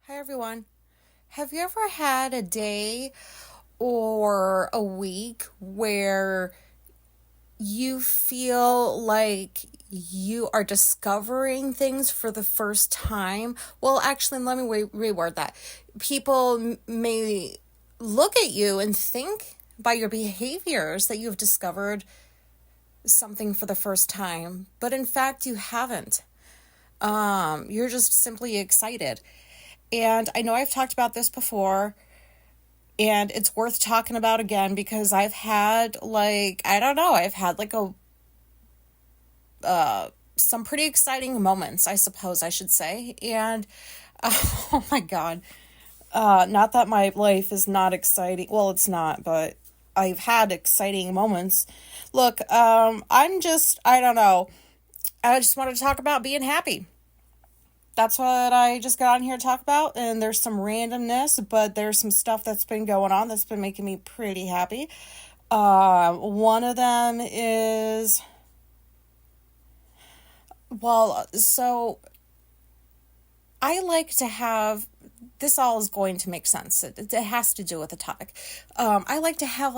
Hi, everyone. Have you ever had a day or a week where you feel like you are discovering things for the first time? Well, actually, let me reword that. People may look at you and think by your behaviors that you've discovered something for the first time, but in fact, you haven't. You're just simply excited. And I know I've talked about this before, and it's worth talking about again because I've had some pretty exciting moments, I suppose I should say. And oh my God. Not that my life is not exciting. Well, it's not, but I've had exciting moments. Look, I don't know. I just wanted to talk about being happy. That's what I just got on here to talk about. And there's some randomness, but there's some stuff that's been going on that's been making me pretty happy. One of them is, so I like to have, this all is going to make sense. It has to do with the topic. I like to have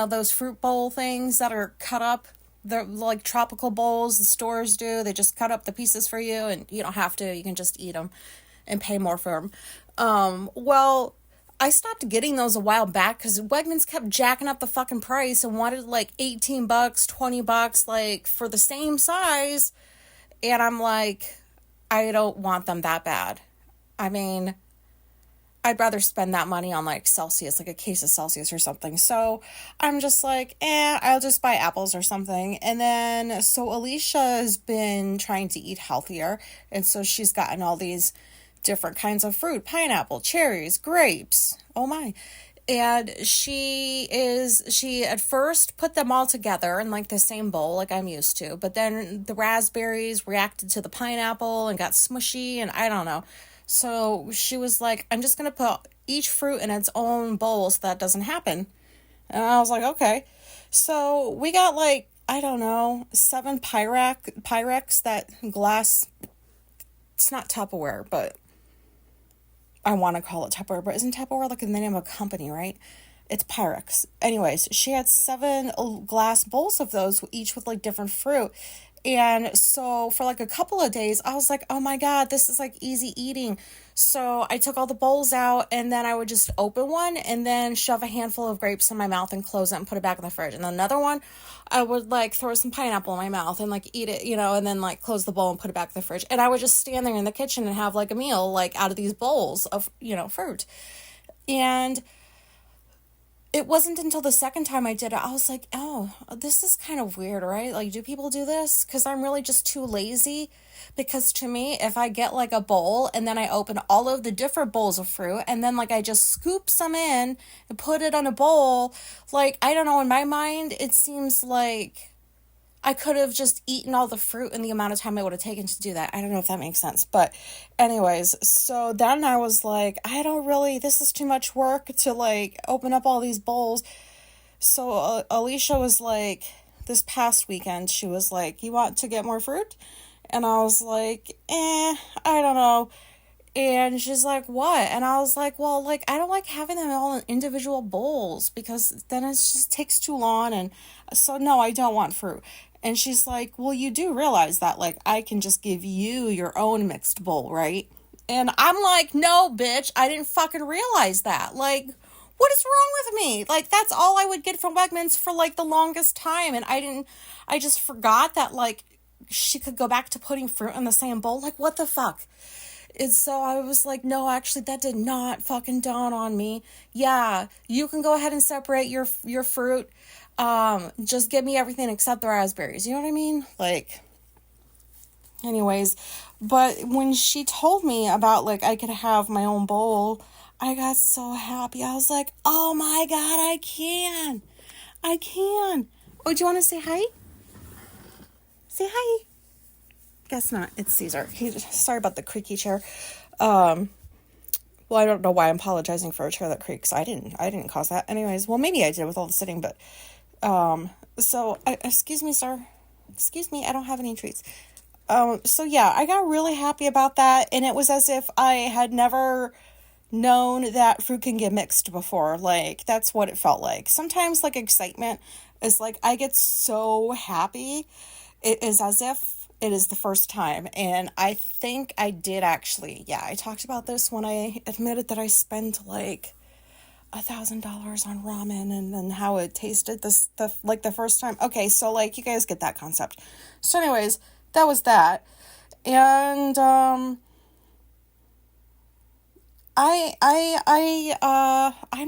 those fruit bowl things that are cut up. They're like tropical bowls, the stores do. They just cut up the pieces for you, and you don't have to. You can just eat them and pay more for them. I stopped getting those a while back because Wegmans kept jacking up the fucking price and wanted like $18, $20, like for the same size. And I'm like, I don't want them that bad. I mean, I'd rather spend that money on like Celsius, like a case of Celsius or something. So I'm just like, I'll just buy apples or something. And then, so Alicia has been trying to eat healthier. And so she's gotten all these different kinds of fruit, pineapple, cherries, grapes. Oh my. And she at first put them all together in like the same bowl like I'm used to. But then the raspberries reacted to the pineapple and got smushy and I don't know. So she was like, I'm just going to put each fruit in its own bowl so that doesn't happen. And I was like, okay. So we got like, I don't know, 7 Pyrex, that glass. It's not Tupperware, but I want to call it Tupperware. But isn't Tupperware like the name of a company, right? It's Pyrex. Anyways, she had 7 glass bowls of those, each with like different fruit. And so for like a couple of days, I was like, oh my God, this is like easy eating. So I took all the bowls out and then I would just open one and then shove a handful of grapes in my mouth and close it and put it back in the fridge. And then another one, I would like throw some pineapple in my mouth and like eat it, and then like close the bowl and put it back in the fridge. And I would just stand there in the kitchen and have like a meal like out of these bowls of, fruit. And it wasn't until the second time I did it, I was like, oh, this is kind of weird, right? Like, do people do this? Because I'm really just too lazy. Because to me, if I get like a bowl and then I open all of the different bowls of fruit and then like I just scoop some in and put it on a bowl, like, I don't know, in my mind, it seems like I could have just eaten all the fruit in the amount of time it would have taken to do that. I don't know if that makes sense. But anyways, so then I was like, this is too much work to like open up all these bowls. So Alicia was like, this past weekend, she was like, you want to get more fruit? And I was like, I don't know. And she's like, what? And I was like, well, like, I don't like having them all in individual bowls because then it just takes too long. And so, no, I don't want fruit. And she's like, well, you do realize that, like, I can just give you your own mixed bowl, right? And I'm like, no, bitch, I didn't fucking realize that. Like, what is wrong with me? Like, that's all I would get from Wegmans for, like, the longest time. And I just forgot that, like, she could go back to putting fruit in the same bowl. Like, what the fuck? And so I was like, no, actually, that did not fucking dawn on me. Yeah, you can go ahead and separate your fruit. Just give me everything except the raspberries. You know what I mean? Like, anyways, but when she told me about, like, I could have my own bowl, I got so happy. I was like, oh my God, I can. Oh, do you want to say hi? Say hi. Guess not. It's Caesar. Sorry about the creaky chair. Well, I don't know why I'm apologizing for a chair that creaks. I didn't cause that. Anyways, well, maybe I did with all the sitting, but, excuse me, sir. Excuse me, I don't have any treats. So yeah, I got really happy about that, and it was as if I had never known that fruit can get mixed before. Like, that's what it felt like. Sometimes, like, excitement is like, I get so happy. It is as if it is the first time. And I think I did actually, yeah, I talked about this when I admitted that I spent like $1,000 on ramen, and then how it tasted the first time. Okay, so like you guys get that concept. So anyways, that was that. And I'm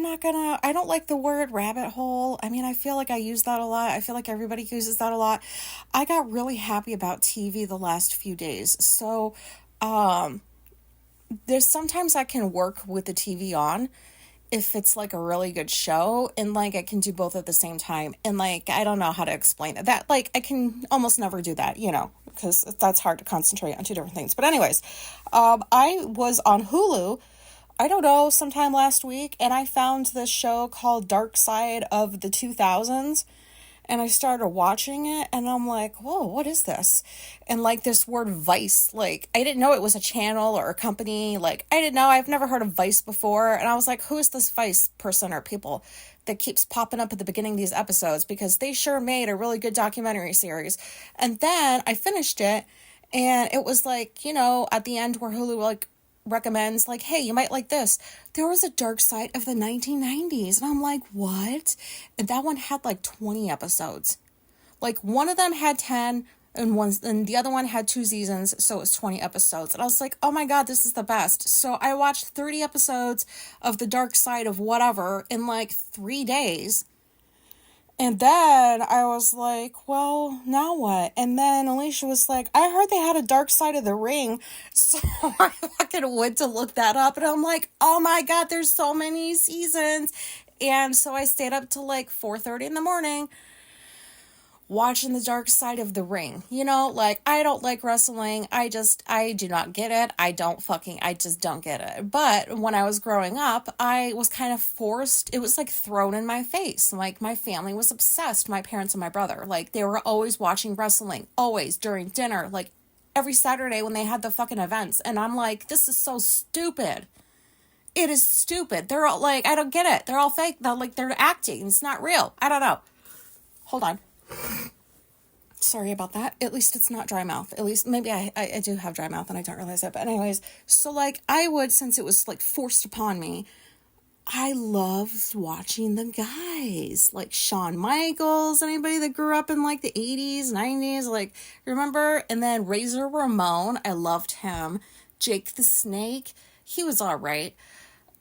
not gonna, I don't like the word rabbit hole. I mean, I feel like I use that a lot. I feel like everybody uses that a lot. I got really happy about TV the last few days. So, there's sometimes I can work with the TV on if it's like a really good show, and like I can do both at the same time. And like, I don't know how to explain it. That, like, I can almost never do that, because that's hard to concentrate on two different things. But anyways, I was on Hulu, I don't know, sometime last week, and I found this show called Dark Side of the 2000s, and I started watching it, and I'm like, whoa, what is this? And like this word Vice, like, I didn't know it was a channel or a company. Like, I didn't know, I've never heard of Vice before, and I was like, who is this Vice person or people that keeps popping up at the beginning of these episodes? Because they sure made a really good documentary series. And then I finished it, and it was like, at the end where Hulu like recommends, like, hey, you might like this. There was a Dark Side of the 1990s, and I'm like, what? And that one had like 20 episodes. Like, one of them had 10, and the other one had 2 seasons, so it was 20 episodes. And I was like, oh my god, this is the best. So I watched 30 episodes of the Dark Side of whatever in like 3 days. And then I was like, well, now what? And then Alicia was like, I heard they had a Dark Side of the Ring. So I fucking went to look that up. And I'm like, oh my god, there's so many seasons. And so I stayed up till like 4:30 in the morning watching the Dark Side of the Ring. Like, I don't like wrestling. I do not get it. I just don't get it. But when I was growing up, I was kind of forced. It was like thrown in my face. Like, my family was obsessed, my parents and my brother. Like, they were always watching wrestling, always during dinner, like every Saturday when they had the fucking events. And I'm like, this is so stupid. It is stupid. They're all like, I don't get it. They're all fake. They're acting. It's not real. I don't know. Hold on. Sorry about that. At least it's not dry mouth. At least maybe I do have dry mouth and I don't realize it. But anyways, so like I would, since it was like forced upon me, I loved watching the guys like Shawn Michaels, anybody that grew up in like the 80s, 90s, like, remember? And then Razor Ramon, I loved him. Jake the Snake, he was all right.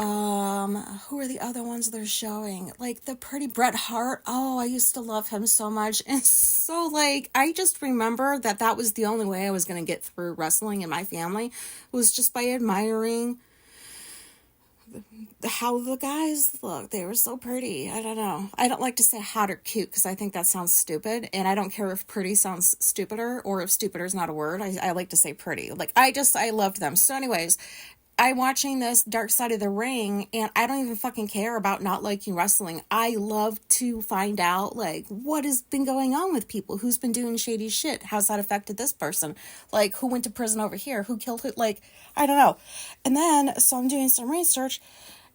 Who are the other ones they're showing? Like the pretty Bret Hart. Oh, I used to love him so much. And so like, I just remember that was the only way I was going to get through wrestling in my family, was just by admiring how the guys look. They were so pretty. I don't know. I don't like to say hot or cute because I think that sounds stupid. And I don't care if pretty sounds stupider or if stupider is not a word. I like to say pretty. Like, I loved them. So anyways, I'm watching this Dark Side of the Ring, and I don't even fucking care about not liking wrestling. I love to find out, like, what has been going on with people, who's been doing shady shit, how's that affected this person, like, who went to prison over here, who killed who, like, I don't know. And then, so I'm doing some research,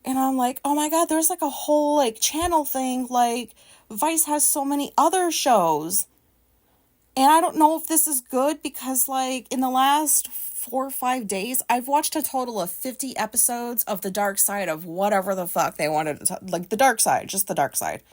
and I'm like, oh my god, there's like a whole, like, channel thing, like, Vice has so many other shows. And I don't know if this is good because, like, in the last 4 or 5 days, I've watched a total of 50 episodes of the Dark Side of whatever the fuck they wanted to, like, the Dark Side, just the Dark Side.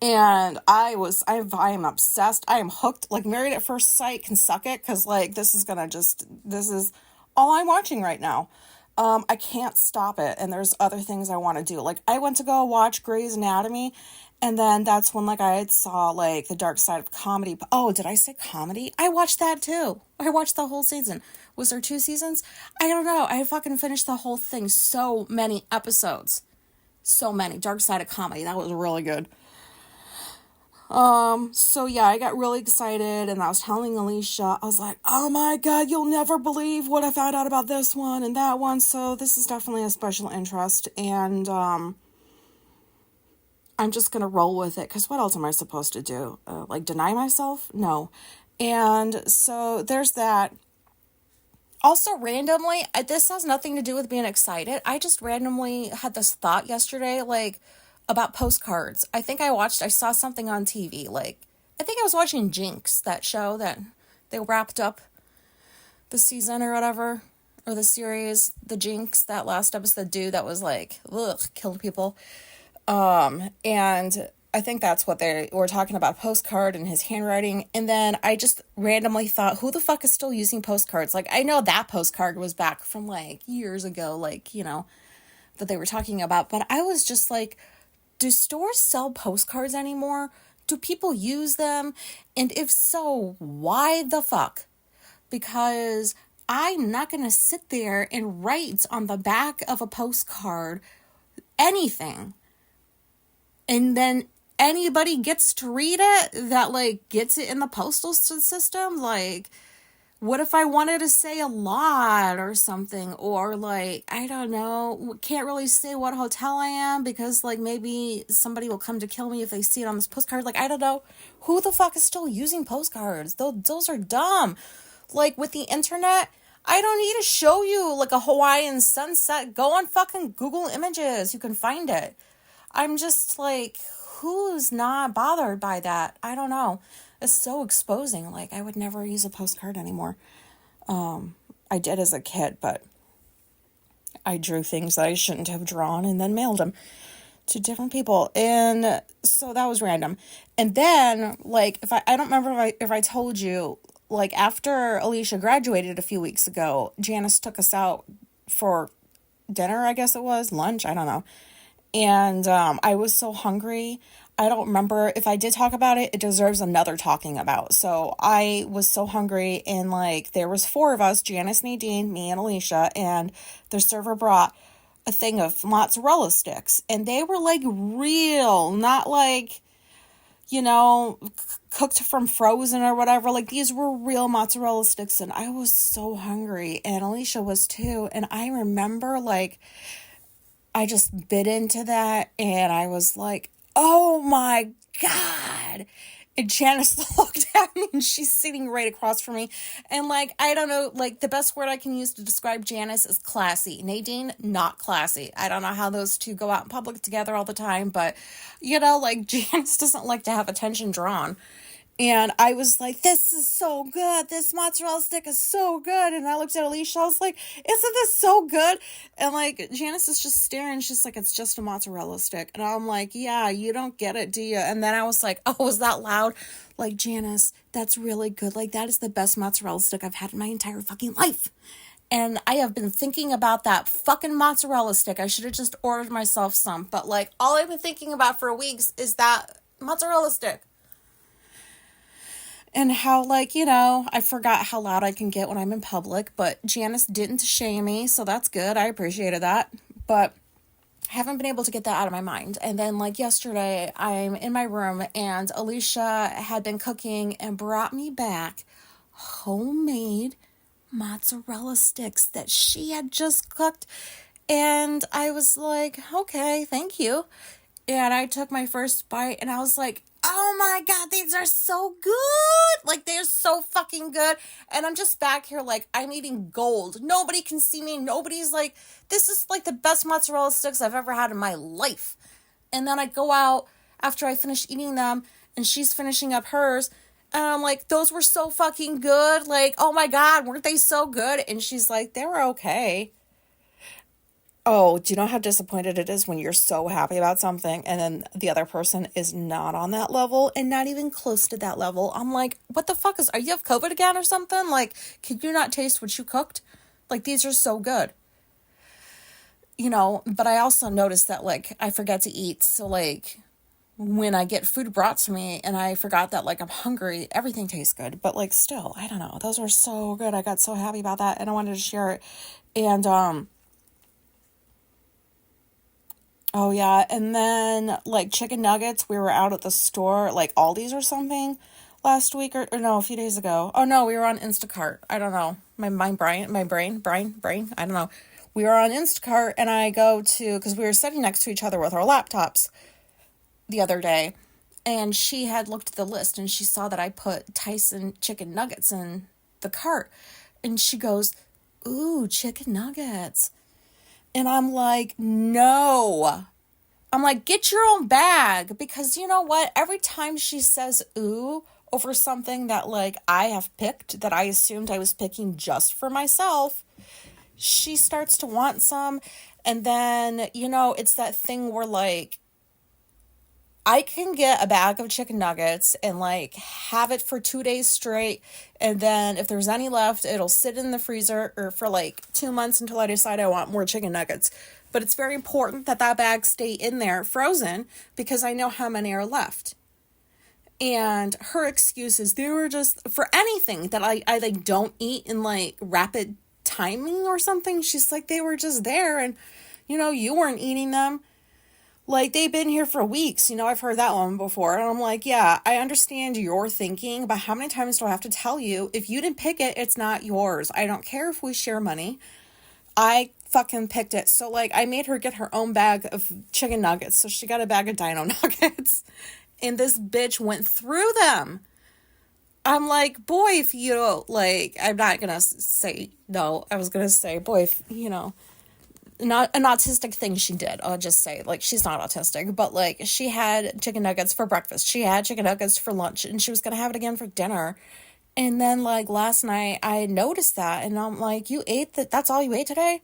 And I am obsessed. I am hooked. Like, Married at First Sight can suck it, because, like, this is all I'm watching right now. I can't stop it, and there's other things I want to do. Like, I went to go watch Grey's Anatomy, and then that's when, like, I had saw, like, the Dark Side of Comedy. Oh, did I say comedy? I watched that, too. I watched the whole season. Was there 2 seasons? I don't know. I fucking finished the whole thing. So many episodes. So many. Dark Side of Comedy. That was really good. So yeah, I got really excited, and I was telling Alicia, I was like, oh my god, you'll never believe what I found out about this one and that one. So this is definitely a special interest, and I'm just gonna roll with it, because what else am I supposed to do? Like, deny myself? No. And so there's that. Also, randomly, this has nothing to do with being excited. I just randomly had this thought yesterday, like, about postcards. I saw something on TV. Like, I think I was watching Jinx, that show that they wrapped up the season or whatever, or the series, the Jinx, that last episode dude that was like, ugh, killed people. And I think that's what they were talking about, postcard and his handwriting. And then I just randomly thought, who the fuck is still using postcards? Like, I know that postcard was back from like years ago, like, you know, that they were talking about. But I was just like, do stores sell postcards anymore? Do people use them? And if so, why the fuck? Because I'm not going to sit there and write on the back of a postcard anything. And then anybody gets to read it that, like, gets it in the postal system. Like, what if I wanted to say a lot or something? Or, like, I don't know, can't really say what hotel I am because, like, maybe somebody will come to kill me if they see it on this postcard. Like, I don't know. Who the fuck is still using postcards? Those are dumb. Like, with the internet, I don't need to show you, like, a Hawaiian sunset. Go on fucking Google Images. You can find it. I'm just like, who's not bothered by that? I don't know. It's so exposing. Like, I would never use a postcard anymore. I did as a kid, but I drew things that I shouldn't have drawn and then mailed them to different people. And so that was random. And then, like, I don't remember if I told you, like, after Alicia graduated a few weeks ago, Janice took us out for dinner, I guess it was, lunch, I don't know. And I was so hungry. I don't remember if I did talk about it. It deserves another talking about. So I was so hungry, and like there was 4 of us, Janice, Nadine, me, and Alicia, and the server brought a thing of mozzarella sticks, and they were like real, not like, you know, cooked from frozen or whatever. Like, these were real mozzarella sticks, and I was so hungry, and Alicia was too. And I remember, like, I just bit into that, and I was like, oh my God. And Janice looked at me, and she's sitting right across from me. And, like, I don't know, like, the best word I can use to describe Janice is classy. Nadine, not classy. I don't know how those two go out in public together all the time, but, you know, like, Janice doesn't like to have attention drawn. And I was like, this is so good. This mozzarella stick is so good. And I looked at Alicia. I was like, isn't this so good? And like, Janice is just staring. She's like, it's just a mozzarella stick. And I'm like, yeah, you don't get it, do you? And then I was like, oh, was that loud? Like, Janice, that's really good. Like, that is the best mozzarella stick I've had in my entire fucking life. And I have been thinking about that fucking mozzarella stick. I should have just ordered myself some. But like, all I've been thinking about for weeks is that mozzarella stick. And how, like, you know, I forgot how loud I can get when I'm in public, but Janice didn't shame me, so that's good. I appreciated that, but I haven't been able to get that out of my mind. And then, like, yesterday, I'm in my room, and Alicia had been cooking and brought me back homemade mozzarella sticks that she had just cooked, and I was like, okay, thank you. And I took my first bite, and I was like, oh my God, these are so good. Like, they're so fucking good. And I'm just back here like, I'm eating gold. Nobody can see me. Nobody's like, this is like the best mozzarella sticks I've ever had in my life. And then I go out after I finish eating them, and she's finishing up hers. And I'm like, those were so fucking good. Like, oh my God, weren't they so good? And she's like, they were okay. Oh, do you know how disappointed it is when you're so happy about something and then the other person is not on that level and not even close to that level? I'm like, what the fuck are you have COVID again or something? Like, can you not taste what you cooked? Like, these are so good. You know, but I also noticed that, like, I forget to eat. So, like, when I get food brought to me and I forgot that, like, I'm hungry, everything tastes good. But, like, still, I don't know. Those were so good. I got so happy about that, and I wanted to share it. And, oh, yeah, and then, like, chicken nuggets, we were out at the store, like, Aldi's or something last week, or no, a few days ago. Oh, no, we were on Instacart. I don't know. My brain, I don't know. We were on Instacart, and I go to, because we were sitting next to each other with our laptops the other day, And she had looked at the list and she saw that I put Tyson chicken nuggets in the cart. And she goes, ooh, chicken nuggets. And I'm like, no. I'm like, get your own bag. Because you know what? Every time she says ooh over something that like I have picked, that I assumed I was picking just for myself, she starts to want some. And then, you know, it's that thing where like, I can get a bag of chicken nuggets and like have it for 2 days straight. And then if there's any left, it'll sit in the freezer or for like 2 months until I decide I want more chicken nuggets. But it's very important that that bag stay in there frozen because I know how many are left. And her excuses, they were just for anything that I like don't eat in like rapid timing or something. She's like, they were just there and, you know, you weren't eating them. Like, they've been here for weeks. You know, I've heard that one before. And I'm like, yeah, I understand your thinking, but how many times do I have to tell you, if you didn't pick it, it's not yours. I don't care if we share money. I fucking picked it. So, like, I made her get her own bag of chicken nuggets. So she got a bag of dino nuggets. And this bitch went through them. I'm like, boy, if you don't, like, I'm not going to say no. I was going to say, boy, if, you know, not an autistic thing she did. I'll just say, like, she's not autistic, but like she had chicken nuggets for breakfast. She had chicken nuggets for lunch and she was going to have it again for dinner. And then like last night I noticed that and I'm like, you ate that? That's all you ate today?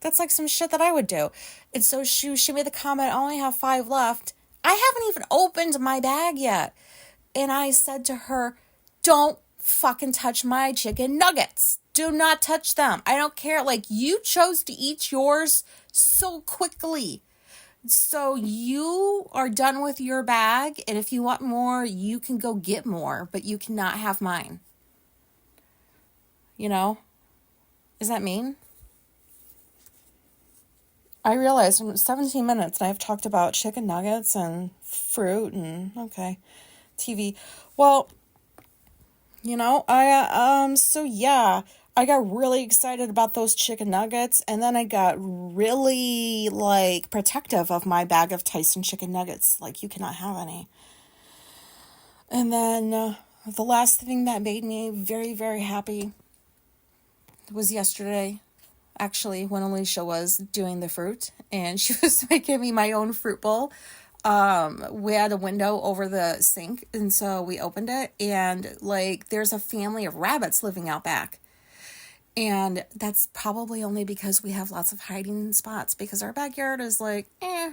That's like some shit that I would do. And so she made the comment, I only have 5 left. I haven't even opened my bag yet. And I said to her, don't fucking touch my chicken nuggets. Do not touch them. I don't care. Like, you chose to eat yours so quickly. So you are done with your bag. And if you want more, you can go get more. But you cannot have mine. You know? Is that mean? I realized in 17 minutes I've talked about chicken nuggets and fruit and, okay, TV. Well, you know, so yeah, I got really excited about those chicken nuggets, and then I got really, like, protective of my bag of Tyson chicken nuggets. Like, you cannot have any. And then the last thing that made me very, very happy was yesterday, actually, when Alicia was doing the fruit, and she was making me my own fruit bowl. We had a window over the sink, and so we opened it, and like there's a family of rabbits living out back, and that's probably only because we have lots of hiding spots because our backyard is like,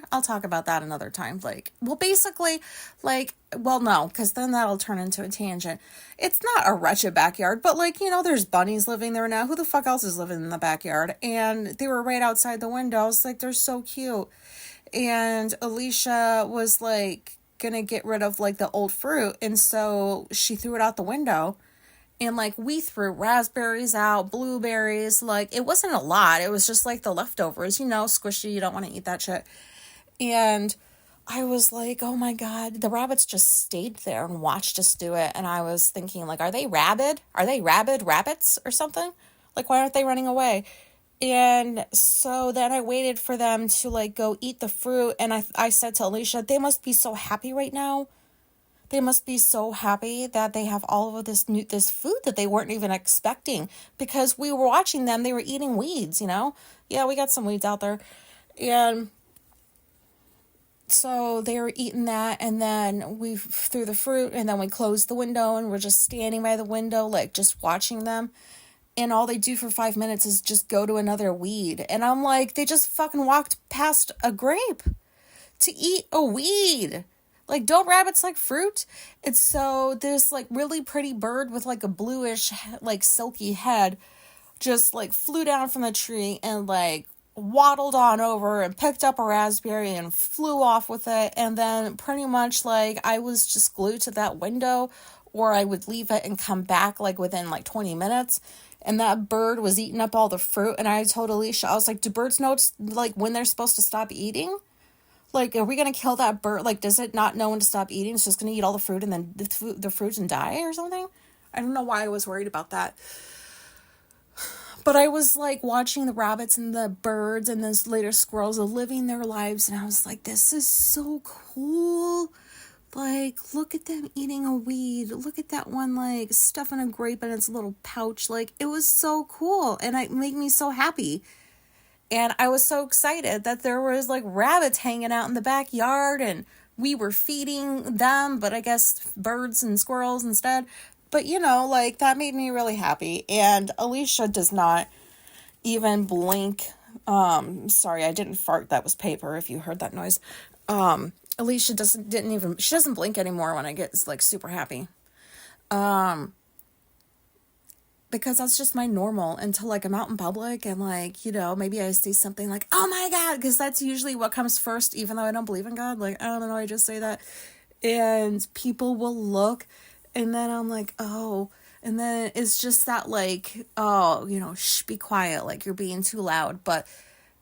I'll talk about that another time. Like, well, basically, like, well, no, because then that'll turn into a tangent. It's not a wretched backyard, but like, you know, there's bunnies living there now. Who the fuck else is living in the backyard? And they were right outside the windows. Like, they're so cute. And Alicia was like gonna get rid of like the old fruit, and so she threw it out the window. And like we threw raspberries out, blueberries, like it wasn't a lot, it was just like the leftovers, you know, squishy, you don't want to eat that shit. And I was like, oh my god, the rabbits just stayed there and watched us do it. And I was thinking, like, are they rabid rabbits or something? Like, why aren't they running away? And so then I waited for them to like go eat the fruit, and I said to Alicia, they must be so happy right now. They must be so happy that they have all of this food that they weren't even expecting, because we were watching them, they were eating weeds, you know? Yeah, we got some weeds out there. And so they were eating that, and then we threw the fruit, and then we closed the window, and we're just standing by the window, like just watching them. And all they do for 5 minutes is just go to another weed. And I'm like, they just fucking walked past a grape to eat a weed. Like, don't rabbits like fruit? And so this like really pretty bird with like a bluish, like silky head just like flew down from the tree and like waddled on over and picked up a raspberry and flew off with it. And then pretty much like I was just glued to that window, or I would leave it and come back like within like 20 minutes. And that bird was eating up all the fruit. And I told Alicia, I was like, do birds know like when they're supposed to stop eating? Like, are we going to kill that bird? Like, does it not know when to stop eating? It's just going to eat all the fruit and then the fruit and die or something? I don't know why I was worried about that. But I was like watching the rabbits and the birds and then later squirrels living their lives. And I was like, this is so cool. Like, look at them eating a weed. Look at that one, like, stuffing a grape in its little pouch. Like, it was so cool. And it made me so happy. And I was so excited that there was, like, rabbits hanging out in the backyard. And we were feeding them, but I guess birds and squirrels instead. But, you know, like, that made me really happy. And Alicia does not even blink. Sorry, I didn't fart. That was paper, if you heard that noise. Alicia she doesn't blink anymore when I get, like, super happy. Because that's just my normal until, like, I'm out in public and, like, you know, maybe I see something like, oh my God, because that's usually what comes first, even though I don't believe in God. Like, I don't know, I just say that. And people will look, and then I'm like, oh, and then it's just that, like, oh, you know, shh, be quiet, like, you're being too loud. But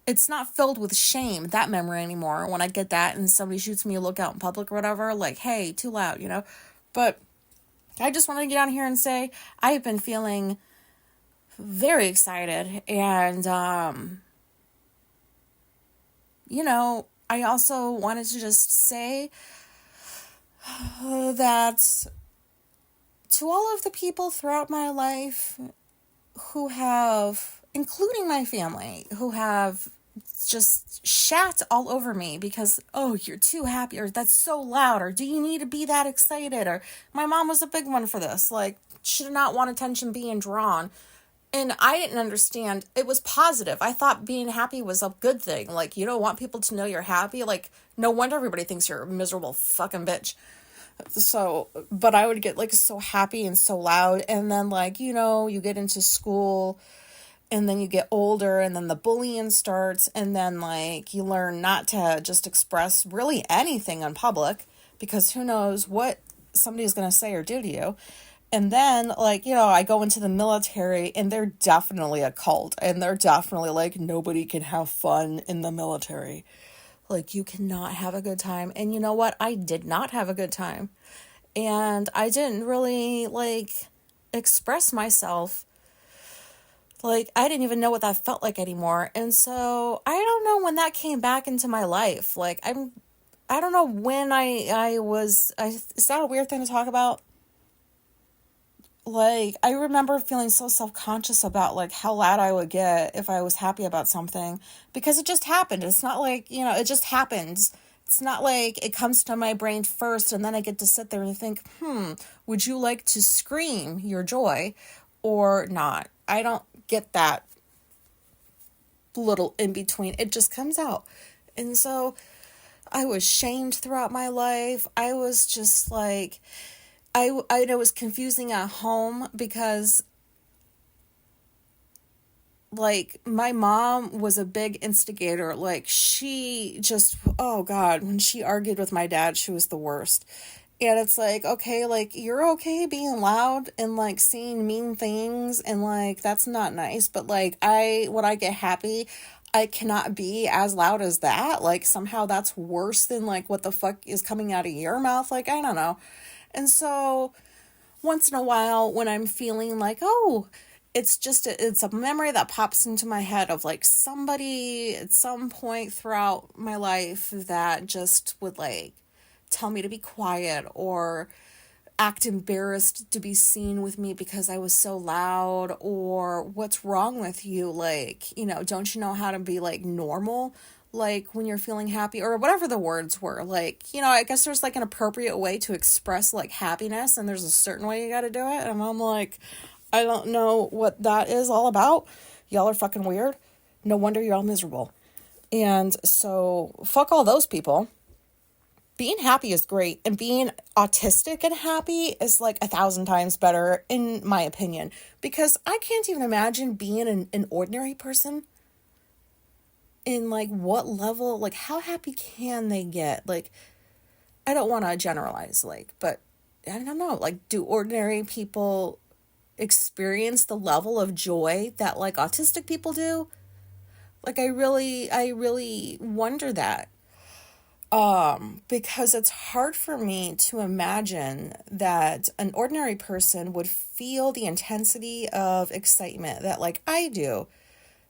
it's not filled with shame, that memory anymore. When I get that and somebody shoots me a look out in public or whatever, like, hey, too loud, you know. But I just want to get on here and say I've been feeling very excited. And, you know, I also wanted to just say that to all of the people throughout my life who have, including my family, who have just shat all over me because, oh, you're too happy, or that's so loud, or do you need to be that excited? Or my mom was a big one for this. Like, she did not want attention being drawn. And I didn't understand. It was positive. I thought being happy was a good thing. Like, you don't want people to know you're happy. Like, no wonder everybody thinks you're a miserable fucking bitch. So, but I would get, like, so happy and so loud. And then, like, you know, you get into school and then you get older and then the bullying starts. And then, like, you learn not to just express really anything in public because who knows what somebody's going to say or do to you. And then, like, you know, I go into the military and they're definitely a cult. And they're definitely like, nobody can have fun in the military. Like, you cannot have a good time. And you know what? I did not have a good time. And I didn't really, like, express myself. Like, I didn't even know what that felt like anymore. And so, I don't know when that came back into my life. Like, I don't know when is that a weird thing to talk about? Like, I remember feeling so self-conscious about, like, how loud I would get if I was happy about something. Because it just happened. It's not like, you know, it just happens. It's not like it comes to my brain first and then I get to sit there and think, would you like to scream your joy or not? I don't get that little in between. It just comes out. And so I was shamed throughout my life. I was just like... I know it was confusing at home because, like, my mom was a big instigator. Like, she just, oh God, when she argued with my dad, she was the worst. And it's like, okay, like, you're okay being loud and, like, saying mean things and, like, that's not nice. But, like, when I get happy, I cannot be as loud as that. Like, somehow that's worse than, like, what the fuck is coming out of your mouth. Like, I don't know. And so once in a while when I'm feeling like, oh, it's a memory that pops into my head of, like, somebody at some point throughout my life that just would, like, tell me to be quiet or act embarrassed to be seen with me because I was so loud, or what's wrong with you? Like, you know, don't you know how to be, like, normal? Like, when you're feeling happy, or whatever the words were. Like, you know, I guess there's, like, an appropriate way to express, like, happiness, and there's a certain way you gotta do it, and I'm like, I don't know what that is all about. Y'all are fucking weird. No wonder you're all miserable. And so, fuck all those people. Being happy is great, and being autistic and happy is, like, 1,000 times better, in my opinion, because I can't even imagine being an ordinary person. In, like, what level, like, how happy can they get? Like, I don't want to generalize, like, but I don't know, like, do ordinary people experience the level of joy that, like, autistic people do? Like, I really wonder that. Because it's hard for me to imagine that an ordinary person would feel the intensity of excitement that, like, I do.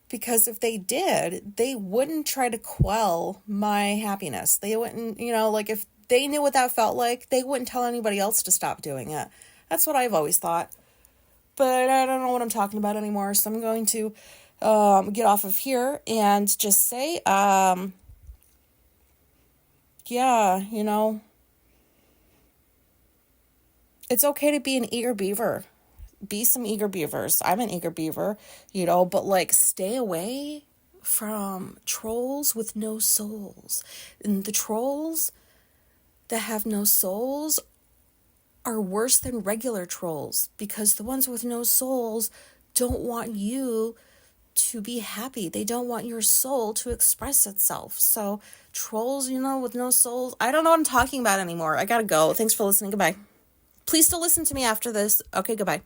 Because if they did, they wouldn't try to quell my happiness. They wouldn't, you know, like, if they knew what that felt like, they wouldn't tell anybody else to stop doing it. That's what I've always thought. But I don't know what I'm talking about anymore, so I'm going to get off of here and just say, yeah, you know, it's okay to be an eager beaver. Be some eager beavers. I'm an eager beaver, you know, but like stay away from trolls with no souls. And the trolls that have no souls are worse than regular trolls, because the ones with no souls don't want you to be happy. They don't want your soul to express itself. So trolls, you know, with no souls, I don't know what I'm talking about anymore. I gotta go. Thanks for listening. Goodbye. Please still listen to me after this. Okay, goodbye.